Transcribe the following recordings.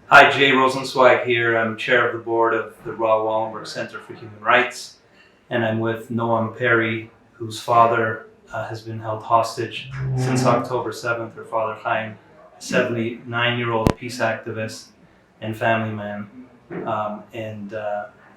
Hi, Jay Rosenzweig here. I'm chair of the board of the Raoul Wallenberg Center for Human Rights, and I'm with Noam Peri, whose father has been held hostage since October 7th. Her father, Chaim, a 79-year-old peace activist and family man. And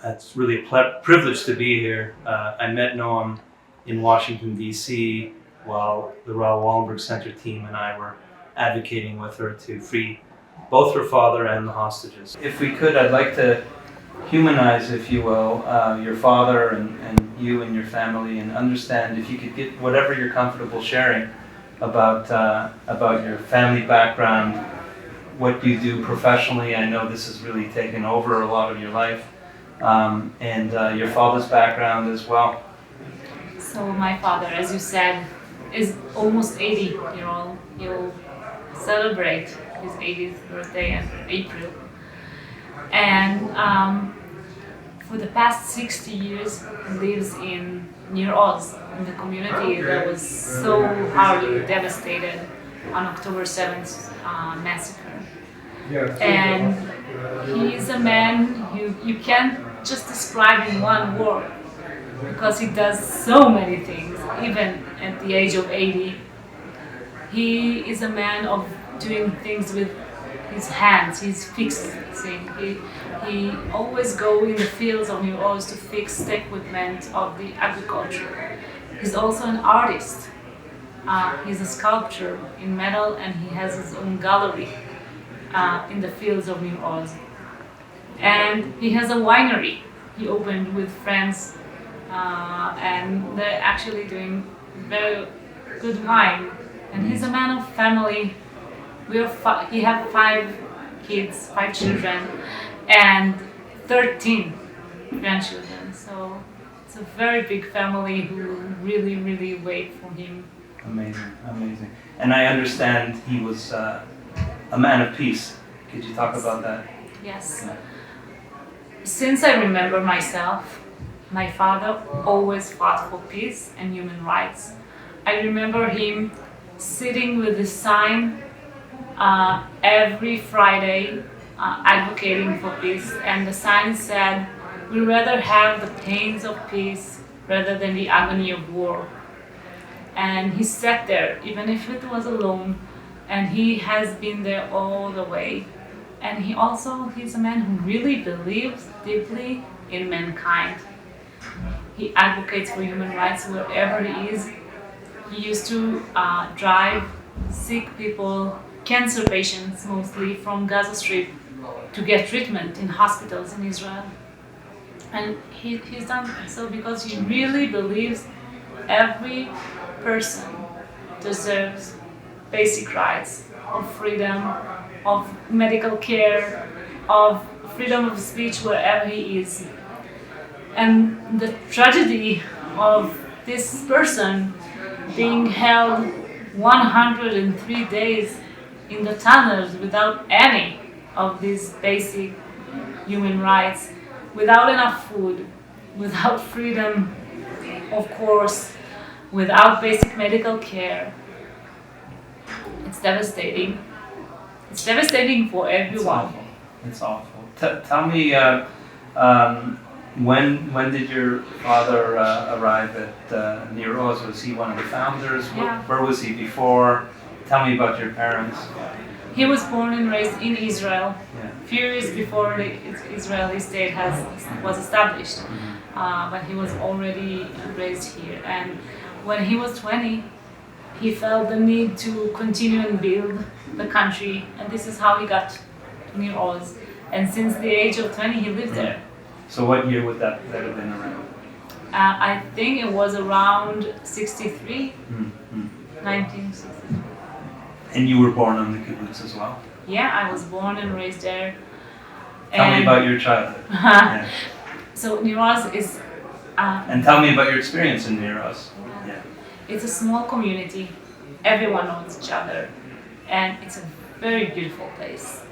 it's really a privilege to be here. I met Noam in Washington, D.C., while the Raoul Wallenberg Center team and I were advocating with her to free both her father and the hostages. If we could, I'd like to humanize, if you will, your father and you and your family, and understand if you could get whatever you're comfortable sharing about your family background, what you do professionally. I know this has really taken over a lot of your life, and your father's background as well. So my father, as you said, is almost 80 year old. He'll celebrate his 80th birthday in April. And for the past 60 years, he lives in near Oz, in the community that was so hardly devastated on October 7th massacre. And he is a man you can't just describe in one word, because he does so many things, even at the age of 80. He is a man of doing things with his hands. He's fixing. He always go in the fields of New Orleans to fix the equipment of the agriculture. He's also an artist. He's a sculptor in metal, and he has his own gallery in the fields of New Orleans. And he has a winery he opened with friends, and they're actually doing very good wine. And he's a man of family. He have 5 kids, 5 children, and 13 grandchildren. So it's a very big family who really, really wait for him. Amazing, amazing. And I understand he was a man of peace. Could you talk about that? Yes. Yeah. Since I remember myself, my father always fought for peace and human rights. I remember him sitting with a sign every Friday advocating for peace, and the sign said, "We rather have the pains of peace rather than the agony of war." And he sat there, even if it was alone, and he has been there all the way. And he's a man who really believes deeply in mankind. He advocates for human rights wherever he is. He used to drive sick people, cancer patients mostly, from Gaza Strip to get treatment in hospitals in Israel. And he's done so because he really believes every person deserves basic rights of freedom, of medical care, of freedom of speech wherever he is. And the tragedy of this person being held 103 days in the tunnels without any of these basic human rights, without enough food, without freedom, of course, without basic medical care. It's devastating. It's devastating for everyone. It's awful. Tell me, when did your father arrive at Nir Oz? Was he one of the founders? Yeah. Where was he before? Tell me about your parents. He was born and raised in Israel, Yeah. few years before the Israeli state was established. But he was already raised here. And when he was 20, he felt the need to continue and build the country, and this is how he got to Nir Oz. And since the age of 20, he lived there. So what year would that have been around? I think it was around 63, Mm-hmm. 1963. And you were born on the kibbutz as well? Yeah, I was born and raised there. Tell me about your childhood. Yeah. So Nir Oz is... And tell me about your experience in Nir Oz. Yeah. It's a small community. Everyone knows each other. And it's a very beautiful place.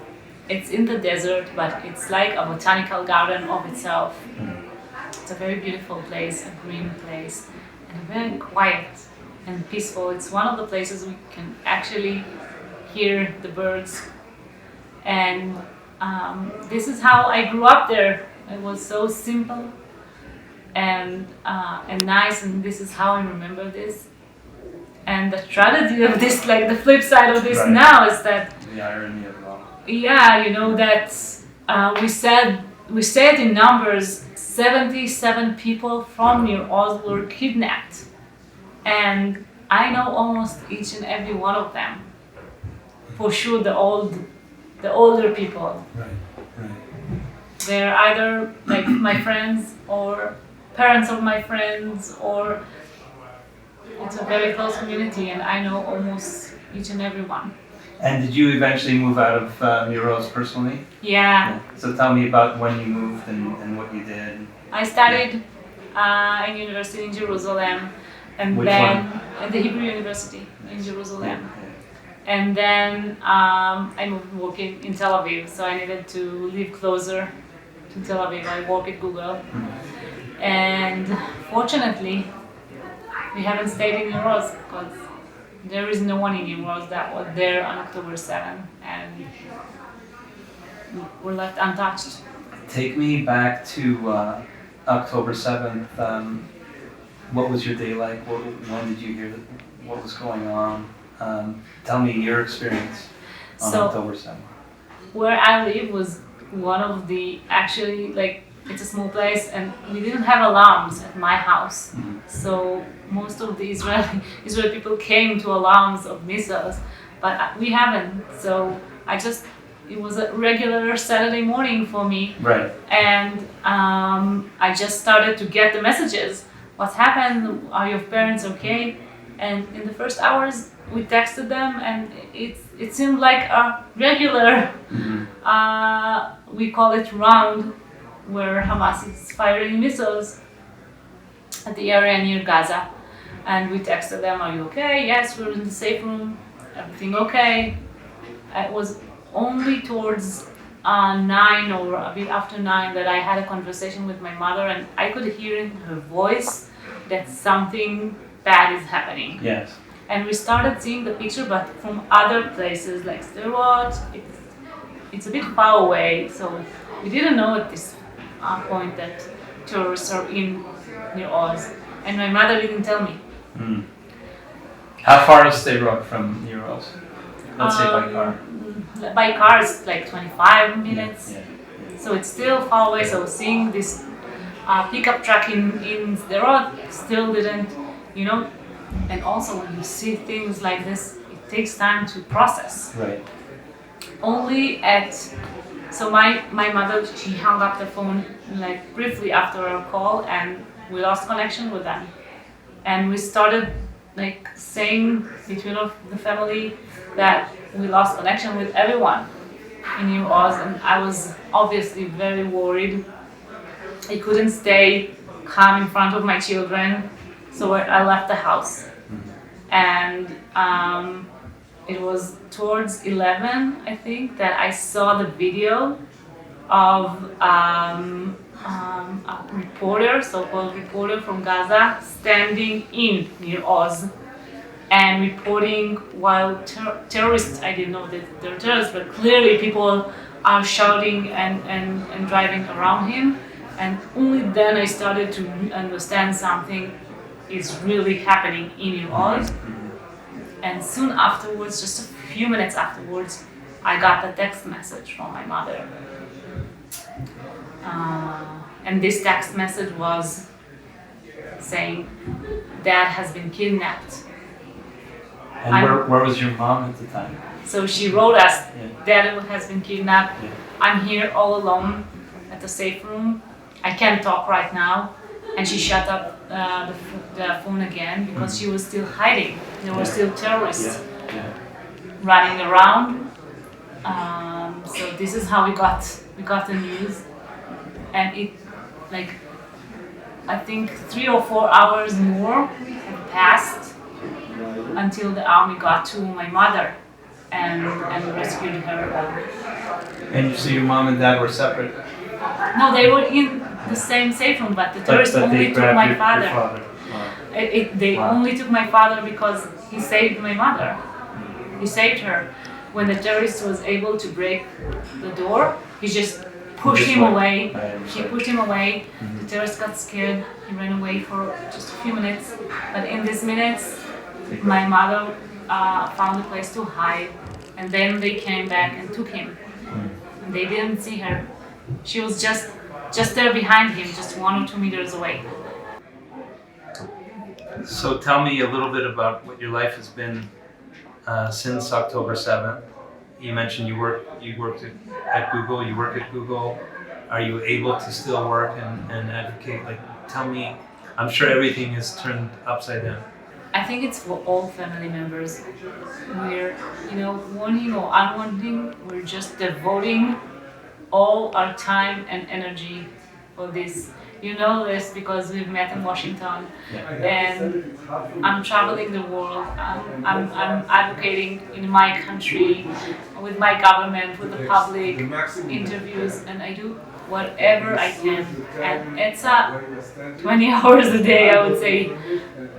It's in the desert, but it's like a botanical garden of itself. It's a very beautiful place, a green place, and very quiet and peaceful. It's one of the places we can actually hear the birds. And this is how I grew up there. It was so simple and nice, and this is how I remember this. And the tragedy of this, like the flip side of this Right. now, is that The irony of it all. yeah, you know that we said in numbers 77 people from Near Oz were kidnapped, and I know almost each and every one of them. For sure, the older people. Right. They're either like my friends or parents of my friends, or it's a very close community, and I know almost each and every one. And did you eventually move out of Neuros personally? Yeah. So tell me about when you moved and what you did. I studied in university in Jerusalem, and Which then one? at the Hebrew University in Jerusalem. Okay. And then I moved working in Tel Aviv, so I needed to live closer to Tel Aviv. I work at Google, and fortunately, we haven't stayed in Euroz because there is no one in Euroz that was there on October 7th, and we're left untouched. Take me back to October 7th. What was your day like? When did you hear what was going on? Tell me your experience on October 7th. Where I live was one of the, actually, like, it's a small place and we didn't have alarms at my house. Mm-hmm. So most of the Israeli people came to alarms of missiles, but we haven't. So it was a regular Saturday morning for me. Right. And I just started to get the messages. What's happened? Are your parents okay? And in the first hours, we texted them, and it seemed like a regular, we call it round, where Hamas is firing missiles at the area near Gaza. And we texted them, are you okay? Yes, we're in the safe room. Everything okay? It was only towards 9 or a bit after 9 that I had a conversation with my mother, and I could hear in her voice that something bad is happening. Yes. And we started seeing the picture, but from other places like Sderot. It's a bit far away, so we didn't know at this point that tourists are in Near Oz, and my mother didn't tell me. Mm. How far is Sderot from Neuros? Let's say by car. By car, it's like 25 minutes. Yeah. So it's still far away. So seeing this pickup truck in Sderot still didn't, And also when you see things like this, it takes time to process. Right. So my mother, she hung up the phone like briefly after our call, and we lost connection with them. And we started like saying between the family that we lost connection with everyone in New Oz, and I was obviously very worried. I couldn't stay calm in front of my children, so I left the house. And it was towards 11, I think, that I saw the video of a reporter, so-called reporter from Gaza, standing in Near Oz and reporting while terrorists, I didn't know that they're terrorists, but clearly people are shouting and driving around him. And only then I started to understand something is really happening in Near Oz. And soon afterwards, just a few minutes afterwards, I got a text message from my mother. And this text message was saying, Dad has been kidnapped. And where was your mom at the time? So she wrote us, Yeah. Dad has been kidnapped. Yeah. I'm here all alone at the safe room. I can't talk right now. And she shut up the phone again because she was still hiding. There were still terrorists running around. So this is how we got the news, and it, like, I think 3 or 4 hours more had passed until the army got to my mother and rescued her. And so your mom and dad were separate? No, they were in the same safe room, but the terrorists only took my father. Wow. They only took my father because he saved my mother. He saved her. when the terrorist was able to break the door, he just pushed Just him went. away. I He understand. pushed him away. Mhm. The terrorist got scared. He ran away for just a few minutes. But in these minutes, my mother found a place to hide, and then they came back and took him. And they didn't see her. She was just there behind him, just 1 or 2 meters away. So tell me a little bit about what your life has been since October 7th. You mentioned you worked at Google. You work at Google. Are you able to still work and advocate? Like, tell me. I'm sure everything is turned upside down. I think it's for all family members. We're, wanting or unwanting, we're just devoting all our time and energy for this. You know this because we've met in Washington, and I'm traveling the world. I'm advocating in my country, with my government, with the public, interviews, and I do whatever I can. And it's a 20 hours a day, I would say,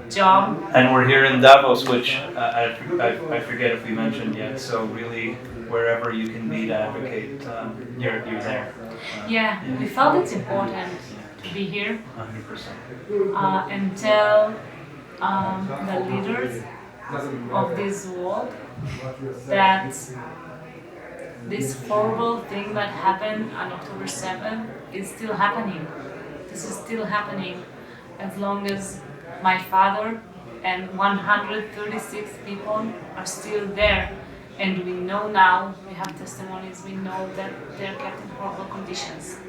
job. And we're here in Davos, which I forget if we mentioned yet. So really, wherever you can be to advocate, you're there. Yeah, we felt it's important to be here 100%. and tell the leaders of this world that this horrible thing that happened on October 7th is still happening. This is still happening as long as my father and 136 people are still there. And we know now, we have testimonies, we know that they're kept in horrible conditions.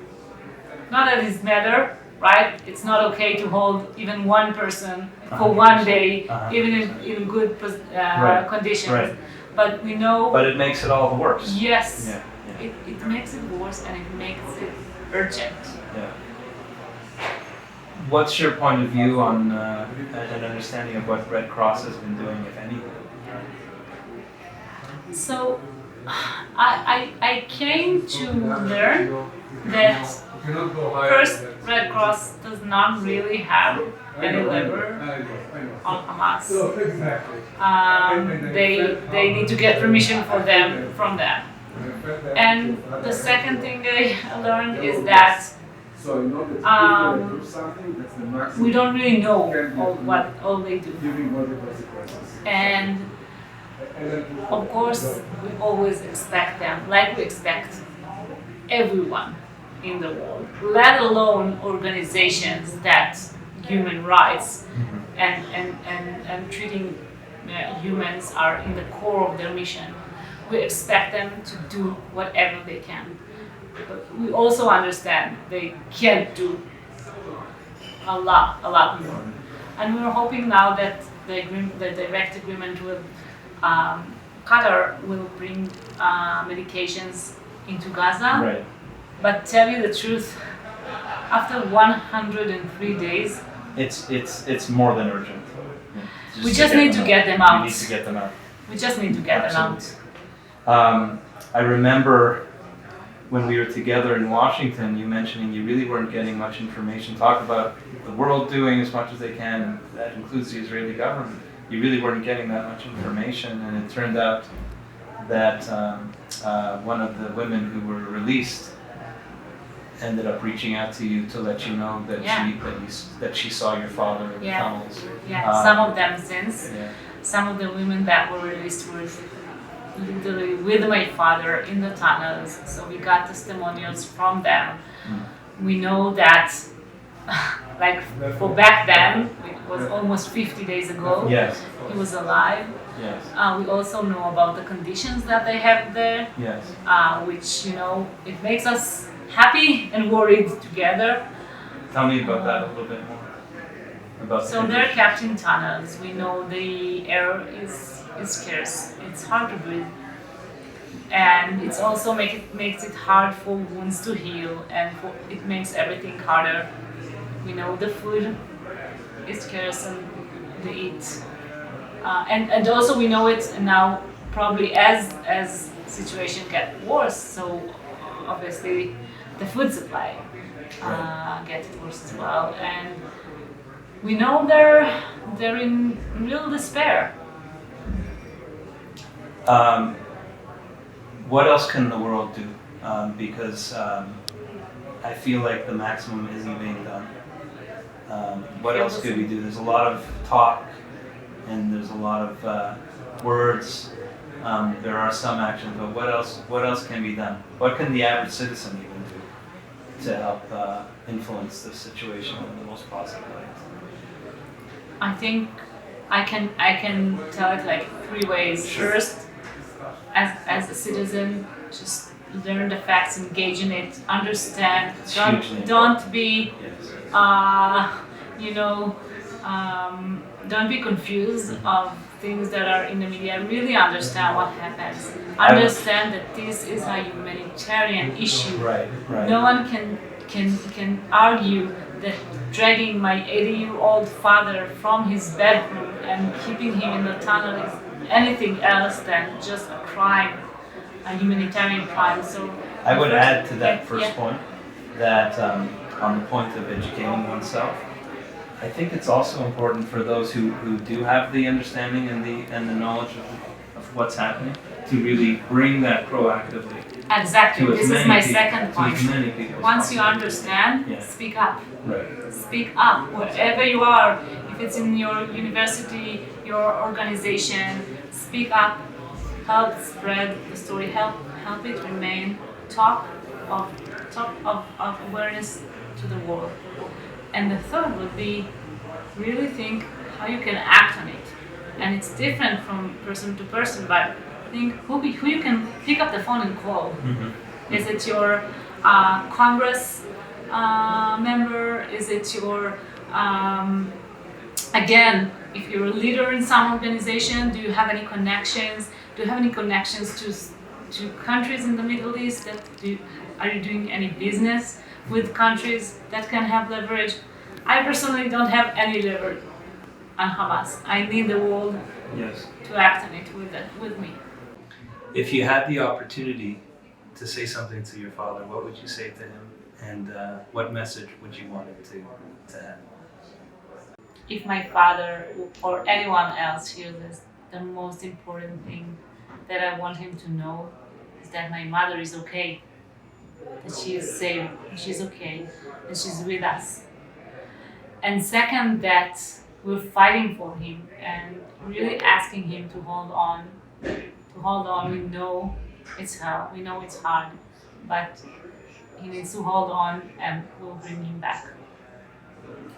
Not that it's matter, right? It's not okay to hold even one person for 1 day, even in good Right. conditions. Right. But we know. But it makes it all the worse. Yes, Yeah. it makes it worse and it makes it urgent. Yeah. What's your point of view on an understanding of what Red Cross has been doing, if anything? So I came to learn that first, Red Cross does not really have any lever on Hamas. They need to get permission from them. And the second thing I learned is that we don't really know all they do. And of course, we always expect them, like we expect everyone in the world, let alone organizations that human rights and treating humans are in the core of their mission. We expect them to do whatever they can. But we also understand they can't do a lot more. And we're hoping now that the direct agreement with Qatar will bring medications into Gaza. Right. But tell you the truth, after 103 days, It's more than urgent. we just need to get them We out. need to get them out. We just need to get them out. I remember when we were together in Washington, you mentioning you really weren't getting much information. Talk about the world doing as much as they can, and that includes the Israeli government. You really weren't getting that much information, and it turned out that one of the women who were released ended up reaching out to you to let you know that that she saw your father in the tunnels. Yeah, some of them since. Yeah. Some of the women that were released were literally with my father in the tunnels, so we got testimonials from them. We know that, like for back then, it was almost 50 days ago. Yes. He was alive. Yes. We also know about the conditions that they have there, Yes. which it makes us happy and worried together. Tell me about that a little bit more. So they're kept in tunnels. We know the air is scarce. It's hard to breathe, and it's also makes it hard for wounds to heal, and it makes everything harder. We know the food is scarce and they eat, and also we know it now. Probably as situation get worse, so obviously the food supply gets worse as well, and we know they're in real despair. what else can the world do? Because I feel like the maximum isn't being done. What else could we do? There's a lot of talk and there's a lot of words. There are some actions, but what else? What else can be done? What can the average citizen even do to help influence the situation in the most positive way? I think I can tell it like three ways. Sure. First, as a citizen, just learn the facts, engage in it, understand. It's hugely Don't be Yes. you know, don't be confused of things that are in the media. Really understand what happens. Understand that this is a humanitarian issue. Right. Right. No one can argue that dragging my 80-year-old father from his bedroom and keeping him in the tunnel is anything else than just a crime, a humanitarian crime. So I would add to that first yeah. point that on the point of educating oneself, I think it's also important for those who do have the understanding and the knowledge of what's happening to really bring that proactively Exactly. to as This many is my people, second to as point. many people as Once you possible. understand, Yeah. speak up. Right. Speak up wherever you are. If it's in your university, your organization, speak up. Help spread the story. Help it remain top of awareness to the world. And the third would be really think how you can act on it. And it's different from person to person, but think who you can pick up the phone and call. Mm-hmm. Is it your Congress member? Is it your again? If you're a leader in some organization, do you have any connections? Do you have any connections to countries in the Middle East? Are you doing any business with countries that can have leverage? I personally don't have any leverage on Hamas. I need the world Yes. to act on it with me. If you had the opportunity to say something to your father, what would you say to him, and what message would you want him to have? If my father or anyone else hears this, the most important thing that I want him to know is that my mother is okay, that she is safe, she's okay, that she's with us. And second, that we're fighting for him and really asking him to hold on. To hold on, we know it's hard, we know it's hard, but he needs to hold on and we'll bring him back.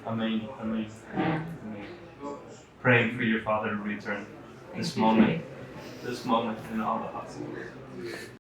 Amen. Amen. Amen. Praying for your father to return. Thank you. This moment in all the hospitals.